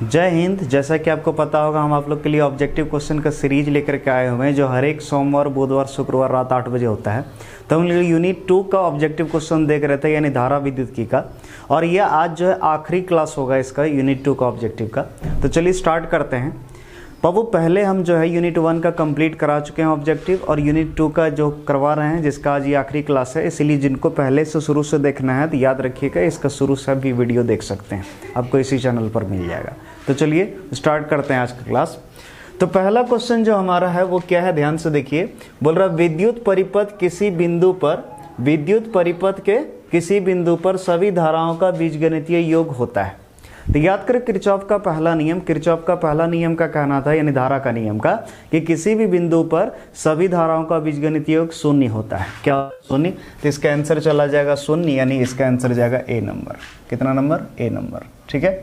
जय हिंद। जैसा कि आपको पता होगा, हम आप लोग के लिए ऑब्जेक्टिव क्वेश्चन का सीरीज लेकर के आए हुए हैं जो हर एक सोमवार, बुधवार, शुक्रवार रात 8 बजे होता है। तो हम लोग यूनिट 2 का ऑब्जेक्टिव क्वेश्चन देख रहे थे, यानी धारा विद्युत का। और ये आज जो है आखिरी क्लास होगा इसका, यूनिट 2 का ऑब्जेक्टिव का। तो चलिए स्टार्ट करते हैं। बाबू पहले हम जो है यूनिट 1 का कंप्लीट करा चुके हैं ऑब्जेक्टिव, और यूनिट 2 का जो करवा रहे हैं, जिसका आज ये आखिरी क्लास है। इसीलिए जिनको पहले से शुरू से देखना है तो याद रखिएगा, इसका शुरू से भी वीडियो देख सकते हैं, आपको इसी चैनल पर मिल जाएगा। तो चलिए स्टार्ट करते हैं आज का क्लास। तो पहला क्वेश्चन जो हमारा है वो क्या है, ध्यान से देखिए। बोल रहा विद्युत परिपथ किसी बिंदु पर, विद्युत परिपथ के किसी बिंदु पर सभी धाराओं का बीजगणितीय योग होता है। तो याद करें किरचॉफ का पहला नियम, किरचॉफ का पहला नियम का कहना था, यानी धारा का नियम का, कि किसी भी बिंदु पर सभी धाराओं का बीजगणितीय योग शून्य होता है। क्या शून्य? तो इसका आंसर चला जाएगा शून्य, यानी इसका आंसर जाएगा ए नंबर। कितना नंबर? ए नंबर। ठीक है,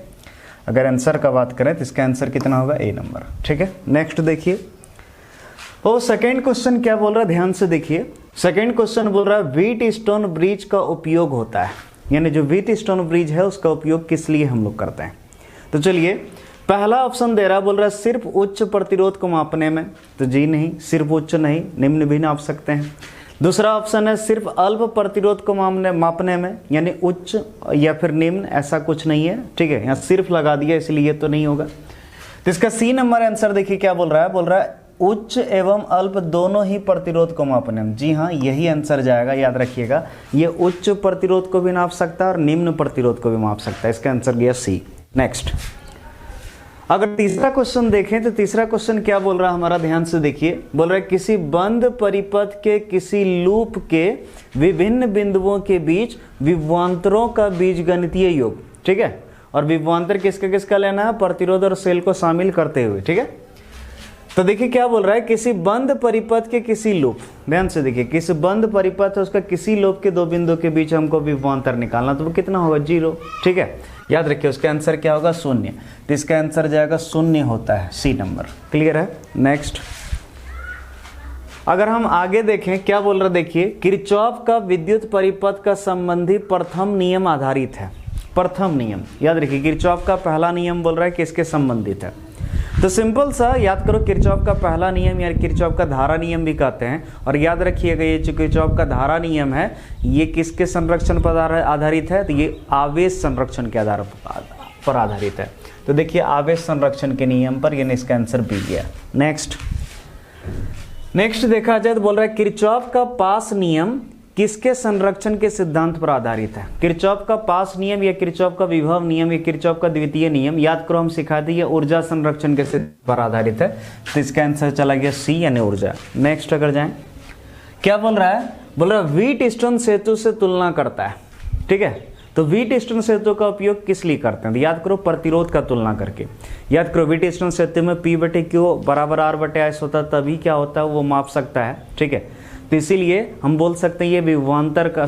अगर आंसर का बात करें तो इसका आंसर कितना होगा? ए नंबर। ठीक है, नेक्स्ट देखिए। वो सेकेंड क्वेश्चन क्या बोल रहा है, ध्यान से देखिए। सेकेंड क्वेश्चन बोल रहा है व्हीट स्टोन ब्रिज का उपयोग होता है, यानी जो व्हीट स्टोन ब्रिज है उसका उपयोग किस लिए हम लोग करते हैं। तो चलिए, पहला ऑप्शन दे रहा है, बोल रहा है सिर्फ उच्च प्रतिरोध को मापने में। तो जी नहीं, सिर्फ उच्च नहीं, निम्न भी नाप सकते हैं। दूसरा ऑप्शन है सिर्फ अल्प प्रतिरोध को मापने में, यानी उच्च या फिर निम्न, ऐसा कुछ नहीं है। ठीक है, यहाँ सिर्फ लगा दिया इसलिए ये तो नहीं होगा। तो इसका सी नंबर आंसर देखिए क्या बोल रहा है, बोल रहा है उच्च एवं अल्प दोनों ही प्रतिरोध को मापने में। जी हाँ, यही आंसर जाएगा, याद रखिएगा। ये उच्च प्रतिरोध को भी नाप सकता है और निम्न प्रतिरोध को भी माप सकता है। इसका आंसर गया सी। नेक्स्ट, अगर तीसरा क्वेश्चन देखें तो तीसरा क्वेश्चन क्या बोल रहा है हमारा, ध्यान से देखिए। बोल रहा है किसी बंद परिपथ के किसी लूप के विभिन्न बिंदुओं के बीच विभवांतरों का बीजगणितीय योग। ठीक है, और विभवांतर किसका किसका लेना है? प्रतिरोध और शेल को शामिल करते हुए। ठीक है, तो देखिए क्या बोल रहा है, किसी बंद परिपथ के किसी लूप, ध्यान से देखिए, किसी बंद परिपथ है उसका किसी लूप के दो बिंदु के बीच हमको विभवांतर निकालना, तो वो कितना होगा? 0। ठीक है, याद रखिए उसका आंसर क्या होगा? शून्य। तो इसका आंसर जाएगा शून्य होता है, सी नंबर। क्लियर है? नेक्स्ट, अगर हम आगे देखें क्या बोल रहा है, देखिए किरचॉफ का विद्युत परिपथ का संबंधी प्रथम नियम आधारित है। प्रथम नियम याद रखिए, किरचॉफ का पहला नियम बोल रहा है किसके संबंधित है। तो सिंपल सा याद करो, किरचॉफ का पहला नियम या किरचॉफ का धारा नियम भी कहते हैं। और याद रखिएगा ये जो किरचॉफ का धारा नियम है, ये किसके संरक्षण पर आधारित है? तो ये आवेश संरक्षण के आधार पर आधारित है। तो देखिए आवेश संरक्षण के नियम पर, यानी इसका आंसर बी गया। नेक्स्ट देखा जाए तो बोल रहा है किरचॉफ का पास नियम किसके संरक्षण के सिद्धांत पर आधारित है। किरचॉफ का पास नियम या किरचॉफ का विभव नियम या किरचॉफ का द्वितीय नियम, याद करो हम सिखाते हैं, ऊर्जा संरक्षण के सिद्धांत पर आधारित है। तो इसका आंसर चला गया सी, यानी ऊर्जा। नेक्स्ट अगर जाएं, क्या बोल रहा है, बोल रहा है व्हीट स्टोन सेतु से तुलना करता है। ठीक है, तो व्हीट स्टोन सेतु का उपयोग किस लिए करते हैं? तो याद करो प्रतिरोध का तुलना करके। याद करो व्हीट स्टोन सेतु में P/Q बराबर R/S होता है, तभी क्या होता है वो माप सकता है। ठीक है, तो इसीलिए हम बोल सकते हैं ये विभवांतर का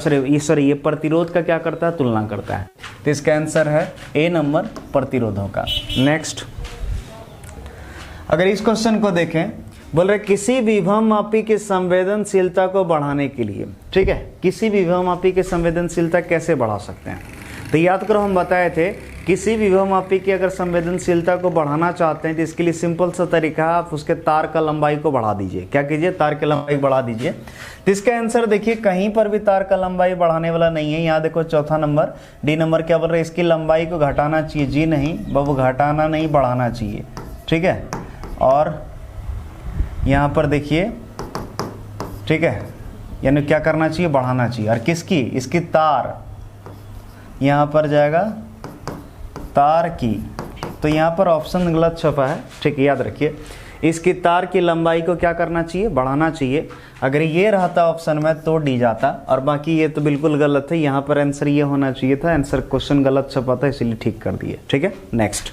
ये प्रतिरोध का क्या करता है? तुलना करता है। तो इसका आंसर है ए नंबर, प्रतिरोधों का। नेक्स्ट, अगर इस क्वेश्चन को देखें, बोल रहे किसी विभव मापी की संवेदनशीलता को बढ़ाने के लिए। ठीक है, किसी विभव मापी की संवेदनशीलता कैसे बढ़ा सकते हैं? तो याद करो हम बताए थे, किसी विभव मापी की अगर संवेदनशीलता को बढ़ाना चाहते हैं तो इसके लिए सिंपल सा तरीका है, आप उसके तार का लंबाई को बढ़ा दीजिए। क्या कीजिए? तार की लंबाई बढ़ा दीजिए। तो इसका आंसर देखिए, कहीं पर भी तार का लंबाई बढ़ाने वाला नहीं है। यहाँ देखो चौथा नंबर, डी नंबर क्या बोल रहे हैं, इसकी लंबाई को घटाना चाहिए। जी नहीं बाबू, घटाना नहीं, बढ़ाना चाहिए। ठीक है, और यहाँ पर देखिए, ठीक है, यानी क्या करना चाहिए? बढ़ाना चाहिए। और किसकी? इसकी तार, यहाँ पर जाएगा तार की। तो यहाँ पर ऑप्शन गलत छपा है। ठीक है, याद रखिए, इसकी तार की लंबाई को क्या करना चाहिए? बढ़ाना चाहिए। अगर ये रहता ऑप्शन में तो डी जाता, और बाकी ये तो बिल्कुल गलत है। यहाँ पर आंसर ये होना चाहिए था, आंसर क्वेश्चन गलत छपा था, इसीलिए ठीक कर दिए। ठीक है, नेक्स्ट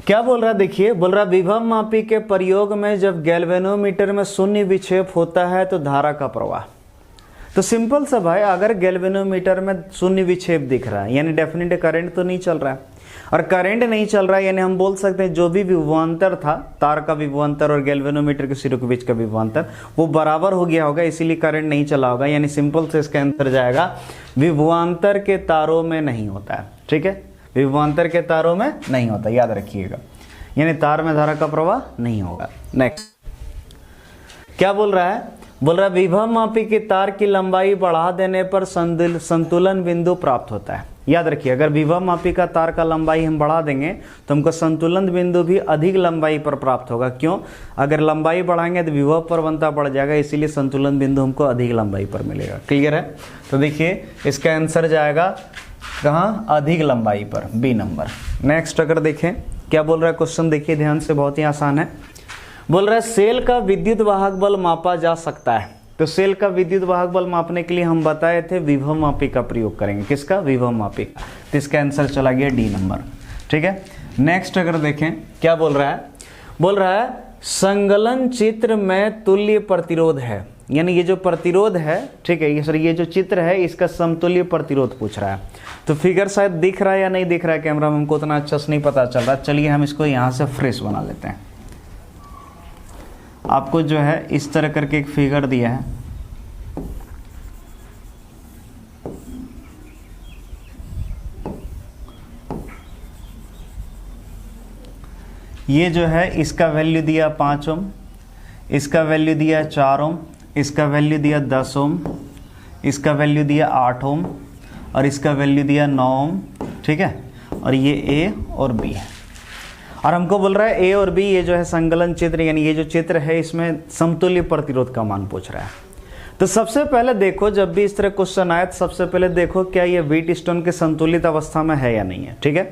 क्या बोल रहा है, देखिए बोल रहा विभव मापी के प्रयोग में जब गैल्वेनोमीटर में शून्य विक्षेप होता है तो धारा का प्रवाह। तो सिंपल सा भाई, अगर गैल्वेनोमीटर में शून्य विक्षेप दिख रहा है, यानी डेफिनेट करंट तो नहीं चल रहा है। और करंट नहीं चल रहा है, यानी हम बोल सकते हैं जो भी विभवांतर था, तार का विभवांतर और गैल्वेनोमीटर के सिरों के बीच का विभवांतर, वो बराबर हो गया होगा, इसीलिए करंट नहीं चला होगा। यानी सिंपल से इसका आंसर जाएगा विभवांतर के तारों में नहीं होता है। ठीक है, विभवांतर के तारों में नहीं होता, याद रखिएगा, यानी तार में धारा का प्रवाह नहीं होगा। नेक्स्ट क्या बोल रहा है, बोल रहा है विभव मापी की तार की लंबाई बढ़ा देने पर संतुलन बिंदु प्राप्त होता है। याद रखिए, अगर विभव मापी का तार का लंबाई हम बढ़ा देंगे तो हमको संतुलन बिंदु भी अधिक लंबाई पर प्राप्त होगा। क्यों? अगर लंबाई बढ़ाएंगे तो विभव प्रवणता बढ़ जाएगा, इसीलिए संतुलन बिंदु हमको अधिक लंबाई पर मिलेगा। क्लियर है? तो देखिए इसका आंसर जाएगा कहाँ? अधिक लंबाई पर, बी नंबर। नेक्स्ट अगर देखें क्या बोल रहा है क्वेश्चन, देखिए ध्यान से, बहुत ही आसान है। बोल रहा है सेल का विद्युत वाहक बल मापा जा सकता है। तो सेल का विद्युत वाहक बल मापने के लिए हम बताए थे विभव मापी का प्रयोग करेंगे। किसका? विभव मापी का। तो इसका आंसर चला गया डी नंबर। ठीक है, नेक्स्ट अगर देखें क्या बोल रहा है, बोल रहा है संगलन चित्र में तुल्य प्रतिरोध है, यानी ये जो प्रतिरोध है, ठीक है, ये सर ये जो चित्र है इसका समतुल्य प्रतिरोध पूछ रहा है। तो फिगर शायद दिख रहा है या नहीं दिख रहा है कैमरा में, हमको उतना अच्छा से नहीं पता चल रहा। चलिए हम इसको यहाँ से फ्रेश बना लेते हैं। आपको जो है इस तरह करके एक फिगर दिया है, ये जो है इसका वैल्यू दिया 5 ओम, इसका वैल्यू दिया 4 ओम, इसका वैल्यू दिया 10 ओम, इसका वैल्यू दिया 8 ओम और इसका वैल्यू दिया 9 ओम। ठीक है, और ये ए और बी है। और हमको बोल रहा है ए और बी ये जो है संगलन चित्र, यानी ये जो चित्र है इसमें समतुल्य प्रतिरोध का मान पूछ रहा है। तो सबसे पहले देखो, जब भी इस तरह क्वेश्चन आए तो सबसे पहले देखो क्या ये व्हीटस्टोन के संतुलित अवस्था में है या नहीं है। ठीक है,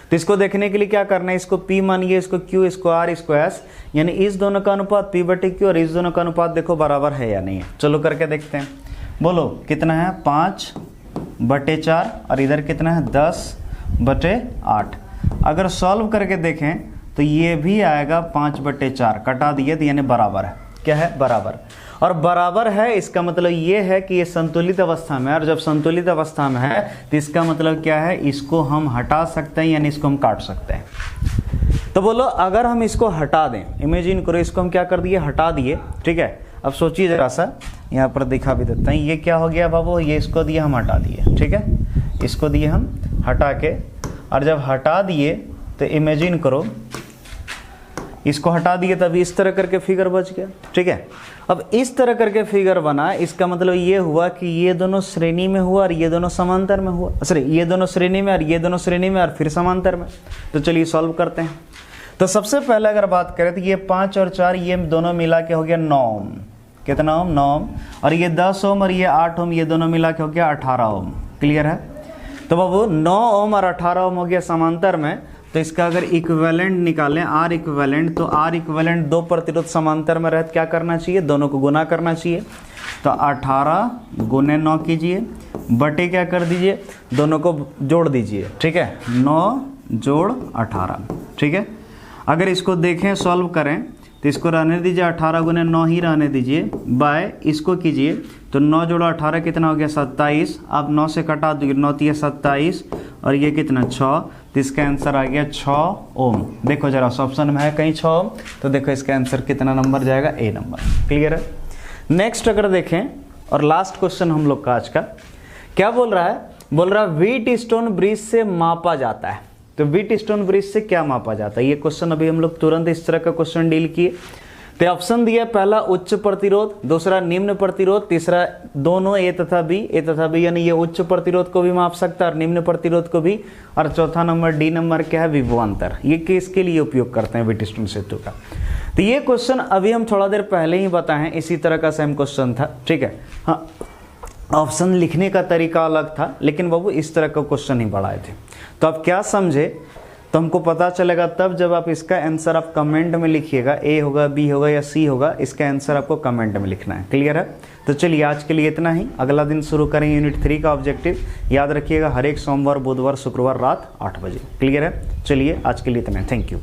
तो इसको देखने के लिए क्या करना है, इसको P मानिए, इसको Q, इसको R, इसको S, यानी इस दोनों का अनुपात P/Q और इस दोनों का अनुपात देखो बराबर है या नहीं है। चलो करके देखते हैं। बोलो कितना है? 5/4 और इधर कितना है? 10/8। अगर सॉल्व करके देखें तो ये भी आएगा 5/4, कटा दिए तो यानी बराबर है। क्या है? बराबर। और बराबर है इसका मतलब ये है कि ये संतुलित अवस्था में है, और जब संतुलित अवस्था में है तो इसका मतलब क्या है, इसको हम हटा सकते हैं, यानी इसको हम काट सकते हैं। तो बोलो अगर हम इसको हटा दें, इमेजिन करो इसको हम क्या कर दिए, हटा दिए। ठीक है, अब सोचिए जरा सा, यहाँ पर दिखा भी देते हैं, ये क्या हो गया बाबू, ये इसको दिए हम हटा दिए। ठीक है, इसको दिए हम हटा के, और जब हटा दिए तो इमेजिन करो इसको हटा दिए तभी इस तरह करके फिगर बच गया। ठीक है, अब इस तरह करके फिगर बना, इसका मतलब ये हुआ कि ये दोनों श्रेणी में हुआ और ये दोनों समांतर में हुआ, सॉरी ये दोनों श्रेणी में और ये दोनों श्रेणी में और फिर समांतर में। तो चलिए सॉल्व करते हैं। तो सबसे पहले अगर बात करें तो ये 5 और 4 ये दोनों मिला के हो गया 9 ओम। कितना ओम? 9 ओम। और ये 10 ओम और ये 8 ओम, ये दोनों मिला के हो गया 18 ओम। क्लियर है? तो बाबू 9 ओम और 18 ओम हो गया समांतर में, तो इसका अगर इक्विवेलेंट निकालें आर इक्विवेलेंट, तो आर इक्विवेलेंट दो प्रतिरोध समांतर में रहते क्या करना चाहिए, दोनों को गुना करना चाहिए। तो 18 गुने 9 कीजिए, बटे क्या कर दीजिए, दोनों को जोड़ दीजिए। ठीक है, 9 जोड़ 18। ठीक है, अगर इसको देखें सॉल्व करें तो इसको रहने दीजिए, 18 गुने 9 ही रहने दीजिए, बाय इसको कीजिए तो 9 जोड़ो 18 कितना हो गया 27। आप 9 से कटा दो, 9 3 27 और ये कितना 6, तो इसका आंसर आ गया 6 ओम। देखो जरा ऑप्शन में है कहीं 6 ओम, तो देखो इसका आंसर कितना नंबर जाएगा, ए नंबर। क्लियर है? नेक्स्ट अगर देखें और लास्ट क्वेश्चन हम लोग का आज का, क्या बोल रहा है, बोल रहा है व्हीटस्टोन ब्रिज से मापा जाता है। तो व्हीटस्टोन ब्रिज से क्या मापा जाता है, ये क्वेश्चन अभी हम लोग तुरंत इस तरह का क्वेश्चन डील किए। तो ऑप्शन दिया, पहला उच्च प्रतिरोध, दूसरा निम्न प्रतिरोध, तीसरा दोनों ए तथा बी, यानी ये उच्च प्रतिरोध को भी माप सकता है और निम्न प्रतिरोध को भी, और चौथा नंबर डी नंबर क्या है, विभवांतर। ये किसके लिए उपयोग करते हैं व्हीटस्टोन सेतु का। तो ये क्वेश्चन अभी हम थोड़ा देर पहले ही बताएं, इसी तरह का सेम क्वेश्चन था। ठीक है, हाँ ऑप्शन लिखने का तरीका अलग था, लेकिन बाबू इस तरह का क्वेश्चन ही बढ़ाए थे। तो आप क्या समझे, तो हमको पता चलेगा तब जब आप इसका आंसर आप कमेंट में लिखिएगा, ए होगा, बी होगा या सी होगा, इसका आंसर आपको कमेंट में लिखना है। क्लियर है? तो चलिए आज के लिए इतना ही, अगला दिन शुरू करें यूनिट 3 का ऑब्जेक्टिव। याद रखिएगा हर एक सोमवार, बुधवार, शुक्रवार रात 8 बजे। क्लियर है? चलिए आज के लिए इतना, थैंक यू।